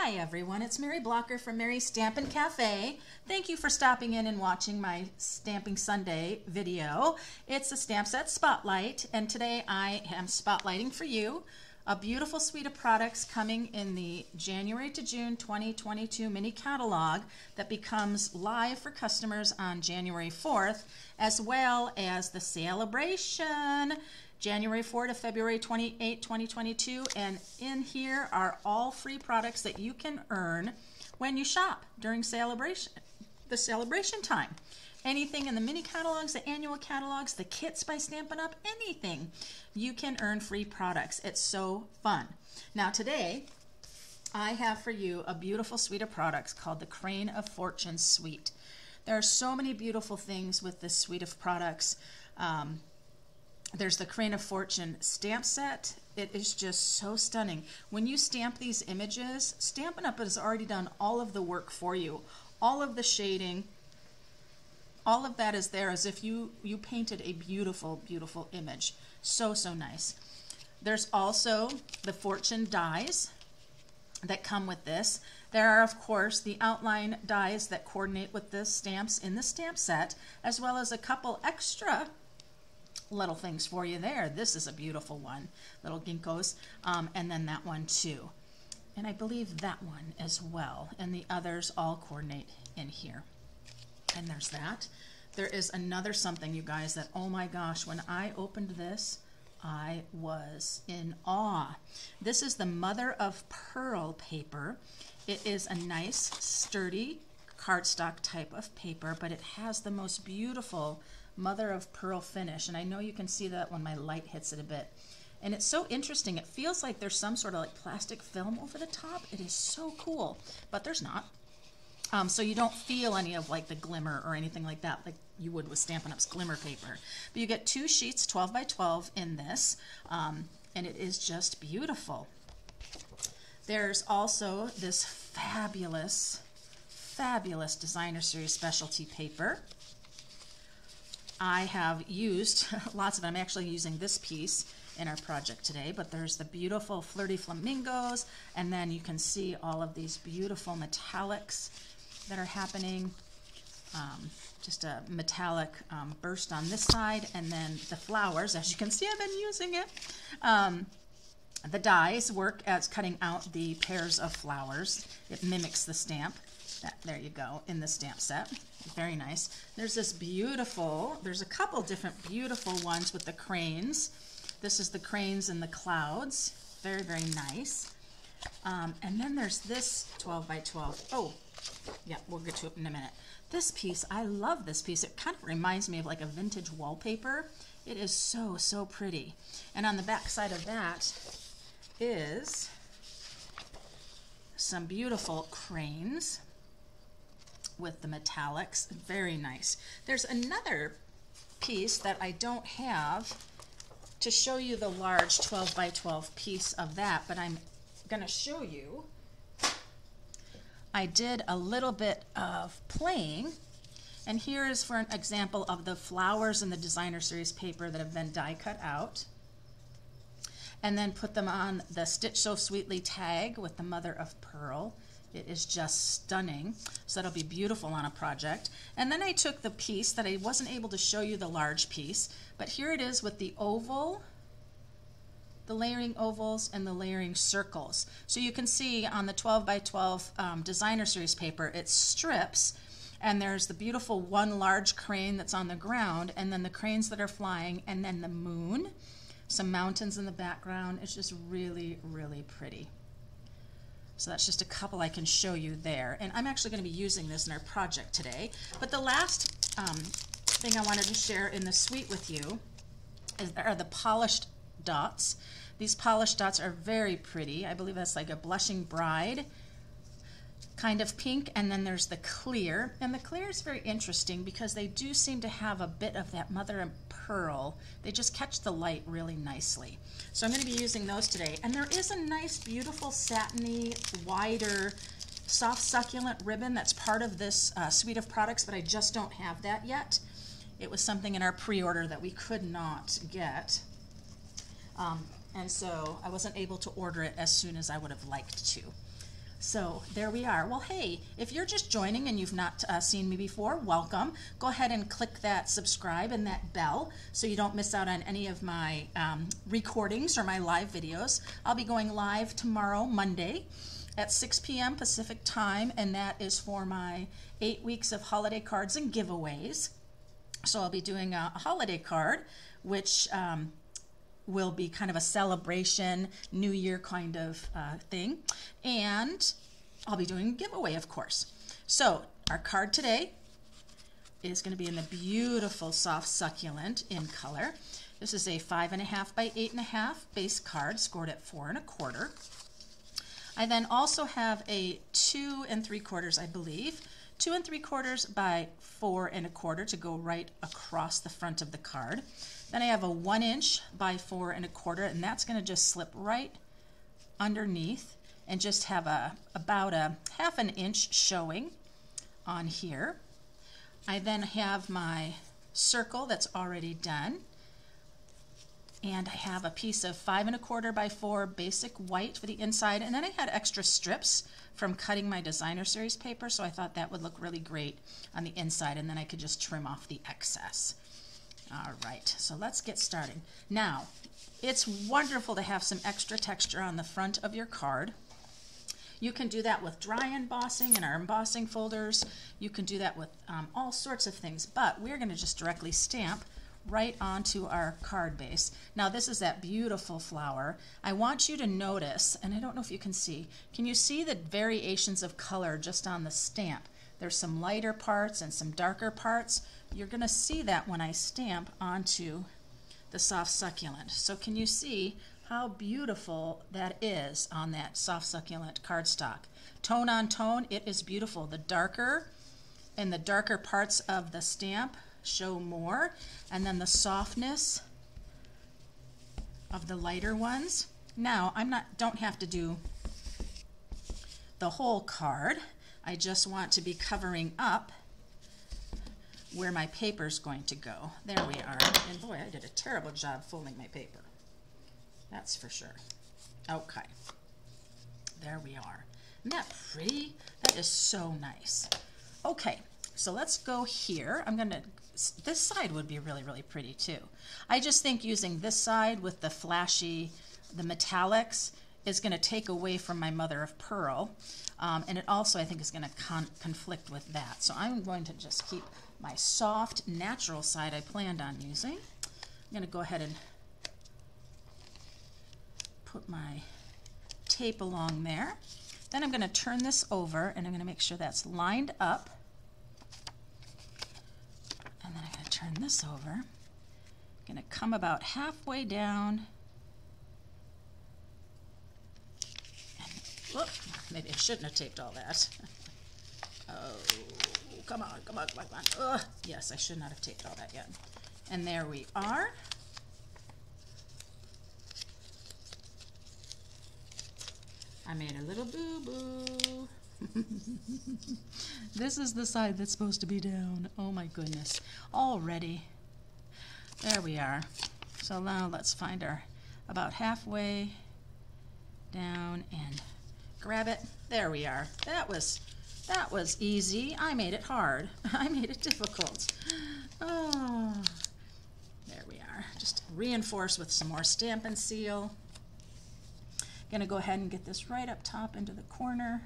Hi everyone, it's Mary Blocker from Mary's Stampin' Cafe. Thank you for stopping in and watching my Stamping Sunday video. It's a stamp set spotlight, and today I am spotlighting for you a beautiful suite of products coming in the January to June 2022 mini catalog that becomes live for customers on January 4th, as well as the Sale-A-Bration January 4 to February 28, 2022, and in here are all free products that you can earn when you shop during Sale-A-Bration, the Sale-A-Bration time. Anything in the mini catalogs, the annual catalogs, the kits by Stampin' Up, anything, you can earn free products. It's so fun. Now today, I have for you a beautiful suite of products called the Crane of Fortune Suite. There are so many beautiful things with this suite of products. There's the Crane of Fortune stamp set. It is just so stunning. When you stamp these images, Stampin' Up has already done all of the work for you. All of the shading, all of that is there as if you painted a beautiful, beautiful image. So, so nice. There's also the Fortune dies that come with this. There are, of course, the outline dies that coordinate with the stamps in the stamp set, as well as a couple extra little things for you there. This is a beautiful one, little ginkgos, and then that one too. And I believe that one as well, and the others all coordinate in here. And there's that. There is another something, you guys, that, oh my gosh, when I opened this, I was in awe. This is the Mother of Pearl paper. It is a nice, sturdy cardstock type of paper, but it has the most beautiful Mother of Pearl finish, and I know you can see that when my light hits it a bit. And it's so interesting. It feels like there's some sort of like plastic film over the top. It is so cool, but there's not. So you don't feel any of like the glimmer or anything like that, like you would with Stampin' Up's glimmer paper. But you get 2 sheets, 12 by 12 in this, and it is just beautiful. There's also this fabulous, fabulous Designer Series specialty paper. I have used lots of it. I'm actually using this piece in our project today, but there's the beautiful Flirty Flamingos, and then you can see all of these beautiful metallics that are happening. Just a metallic burst on this side, and then the flowers. As you can see, I've been using it. The dies work as cutting out the pairs of flowers. It mimics the stamp. There you go, in the stamp set. Very nice. There's this beautiful, there's a couple different beautiful ones with the cranes. This is the cranes and the clouds. Very, very nice. And then there's this 12 by 12. Oh, yeah, we'll get to it in a minute. This piece, I love this piece. It kind of reminds me of like a vintage wallpaper. It is so, so pretty. And on the back side of that is some beautiful cranes with the metallics. Very nice. There's another piece that I don't have to show you the large 12 by 12 piece of that, but I'm going to show you. I did a little bit of playing, and here is for an example of the flowers in the Designer Series paper that have been die cut out, and then put them on the Stitch So Sweetly tag with the Mother of Pearl. It is just stunning, so that'll be beautiful on a project. And then I took the piece that I wasn't able to show you, the large piece, but here it is with the oval, the layering ovals, and the layering circles. So you can see on the 12 by 12 Designer Series paper, it strips, and there's the beautiful one large crane that's on the ground, and then the cranes that are flying, and then the moon, some mountains in the background. It's just really, really pretty. So that's just a couple I can show you there. And I'm actually going to be using this in our project today. But the last thing I wanted to share in the suite with you are the polished dots. These polished dots are very pretty. I believe that's like a blushing bride kind of pink, and then there's the clear. And the clear is very interesting because they do seem to have a bit of that mother of pearl. They just catch the light really nicely. So I'm going to be using those today. And there is a nice, beautiful, satiny, wider, soft, succulent ribbon that's part of this suite of products, but I just don't have that yet. It was something in our pre-order that we could not get. And so I wasn't able to order it as soon as I would have liked to. So there we are. Well, hey, if you're just joining and you've not seen me before, welcome. Go ahead and click that subscribe and that bell so you don't miss out on any of my recordings or my live videos. I'll be going live tomorrow, Monday, at 6 p.m. Pacific time, and that is for my 8 weeks of holiday cards and giveaways. So I'll be doing a holiday card, which will be kind of a celebration, New Year kind of thing. And I'll be doing a giveaway, of course. So our card today is going to be in the beautiful soft succulent in color. This is a 5.5 by 8.5 base card scored at 4 1/4. I then also have a 2 3/4, I believe, 2 3/4 by 4 1/4 to go right across the front of the card. Then I have a 1 inch by 4 1/4, and that's going to just slip right underneath and just have about a 1/2 inch showing on here. I then have my circle that's already done, and I have a piece of 5 1/4 by 4 basic white for the inside, and then I had extra strips from cutting my designer series paper, so I thought that would look really great on the inside, and then I could just trim off the excess. All right, so let's get started. Now, it's wonderful to have some extra texture on the front of your card. You can do that with dry embossing in our embossing folders. You can do that with all sorts of things, but we're going to just directly stamp right onto our card base. Now, this is that beautiful flower. I want you to notice, and I don't know if you can you see the variations of color just on the stamp? There's some lighter parts and some darker parts. You're going to see that when I stamp onto the soft succulent. So can you see how beautiful that is on that soft succulent cardstock? Tone on tone, it is beautiful. The darker parts of the stamp show more, and then the softness of the lighter ones. Now, don't have to do the whole card. I just want to be covering up where my paper is going to go. There we are. And boy, I did a terrible job folding my paper. That's for sure. Okay. There we are. Isn't that pretty? That is so nice. Okay, so let's go here. This side would be really, really pretty too. I just think using this side with the flashy, the metallics, is going to take away from my mother of pearl. And it also, I think, is going to conflict with that. So I'm going to just keep my soft, natural side I planned on using. I'm going to go ahead and put my tape along there. Then I'm going to turn this over, and I'm going to make sure that's lined up. And then I'm going to turn this over. I'm going to come about halfway down. Whoop, maybe I shouldn't have taped all that. Oh, come on, come on, come on, come on. Ugh. Yes, I should not have taped all that yet. And there we are. I made a little boo-boo. This is the side that's supposed to be down. Oh my goodness. Already. There we are. So now let's find our about halfway down and grab it. There we are. That was easy. I made it hard. I made it difficult. Oh, there we are. Just reinforce with some more Stampin' Seal. Gonna go ahead and get this right up top into the corner.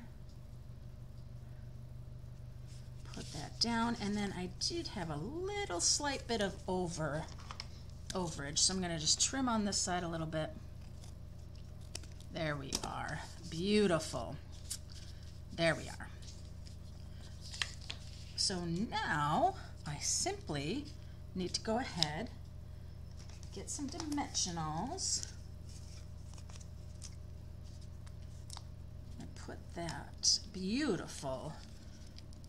Put that down, and then I did have a little slight bit of overage, so I'm gonna just trim on this side a little bit. There we are. Beautiful. There we are. So now I simply need to go ahead, get some dimensionals, and put that beautiful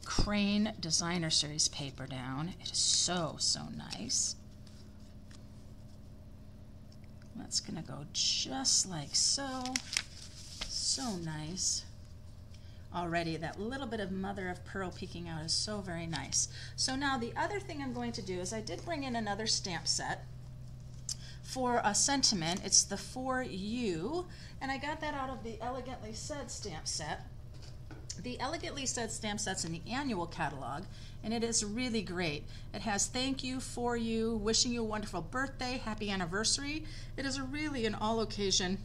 Crane Designer Series paper down. It is so, so nice. That's going to go just like so. So nice. Already that little bit of mother of pearl peeking out is so very nice. So now the other thing I'm going to do is I did bring in another stamp set for a sentiment. It's the For You, and I got that out of the Elegantly Said stamp set. the Elegantly Said stamp set's in the annual catalog, and it is really great. It has thank you, for you, wishing you a wonderful birthday, happy anniversary. It is a really an all occasion,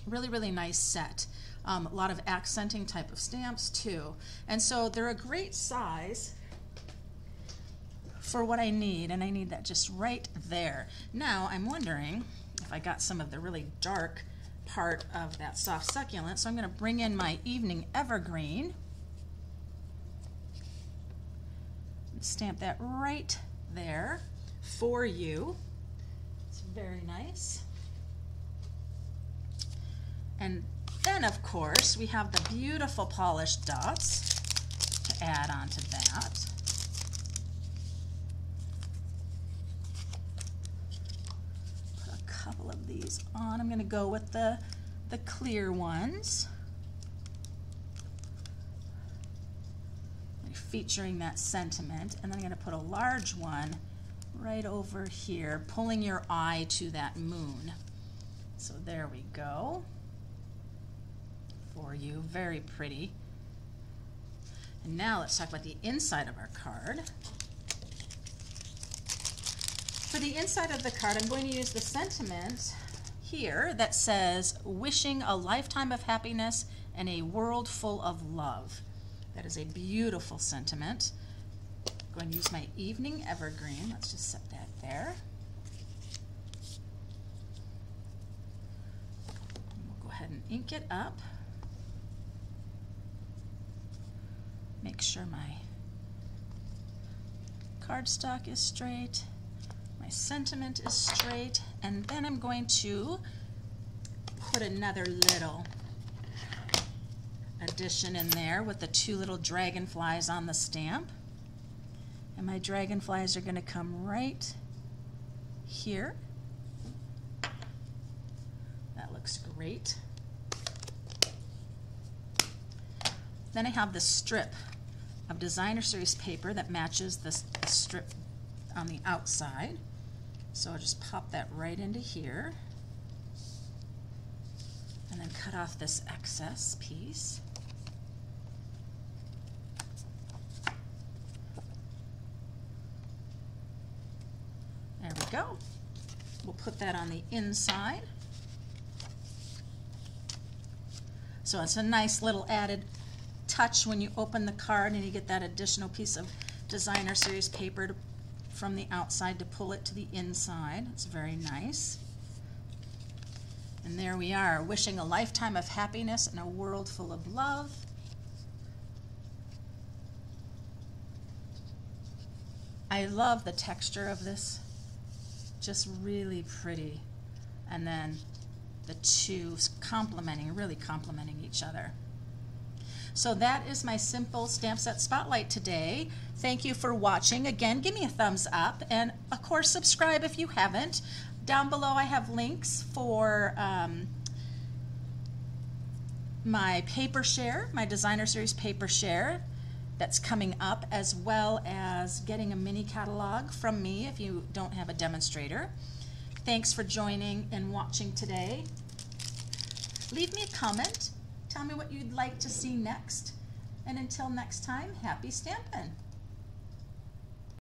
really nice set. A lot of accenting type of stamps too. And so they're a great size for what I need, and I need that just right there. Now I'm wondering if I got some of the really dark part of that soft succulent, so I'm going to bring in my Evening Evergreen and stamp that right there for you. It's very nice. And then, of course, we have the beautiful polished dots to add on to that. Put a couple of these on. I'm going to go with the clear ones, featuring that sentiment, and then I'm going to put a large one right over here, pulling your eye to that moon. So there we go. For you, very pretty. And now let's talk about the inside of our card. For the inside of the card, I'm going to use the sentiment here that says, wishing a lifetime of happiness and a world full of love. That is a beautiful sentiment. I'm going to use my Evening Evergreen. Let's just set that there. And we'll go ahead and ink it up. Make sure my cardstock is straight, my sentiment is straight, and then I'm going to put another little addition in there with the two little dragonflies on the stamp. And my dragonflies are going to come right here. That looks great. Then I have the strip of Designer Series paper that matches the strip on the outside. So I'll just pop that right into here and then cut off this excess piece. There we go. We'll put that on the inside. So it's a nice little added touch when you open the card and you get that additional piece of Designer Series paper from the outside to pull it to the inside. It's very nice. And there we are, wishing a lifetime of happiness and a world full of love. I love the texture of this, just really pretty. And then the two really complementing each other. So that is my simple stamp set spotlight today. Thank you for watching. Again, give me a thumbs up, and of course subscribe if you haven't. Down below I have links for my paper share, my Designer Series paper share that's coming up, as well as getting a mini catalog from me if you don't have a demonstrator. Thanks for joining and watching today. Leave me a comment. Tell me what you'd like to see next. And until next time, happy stampin'!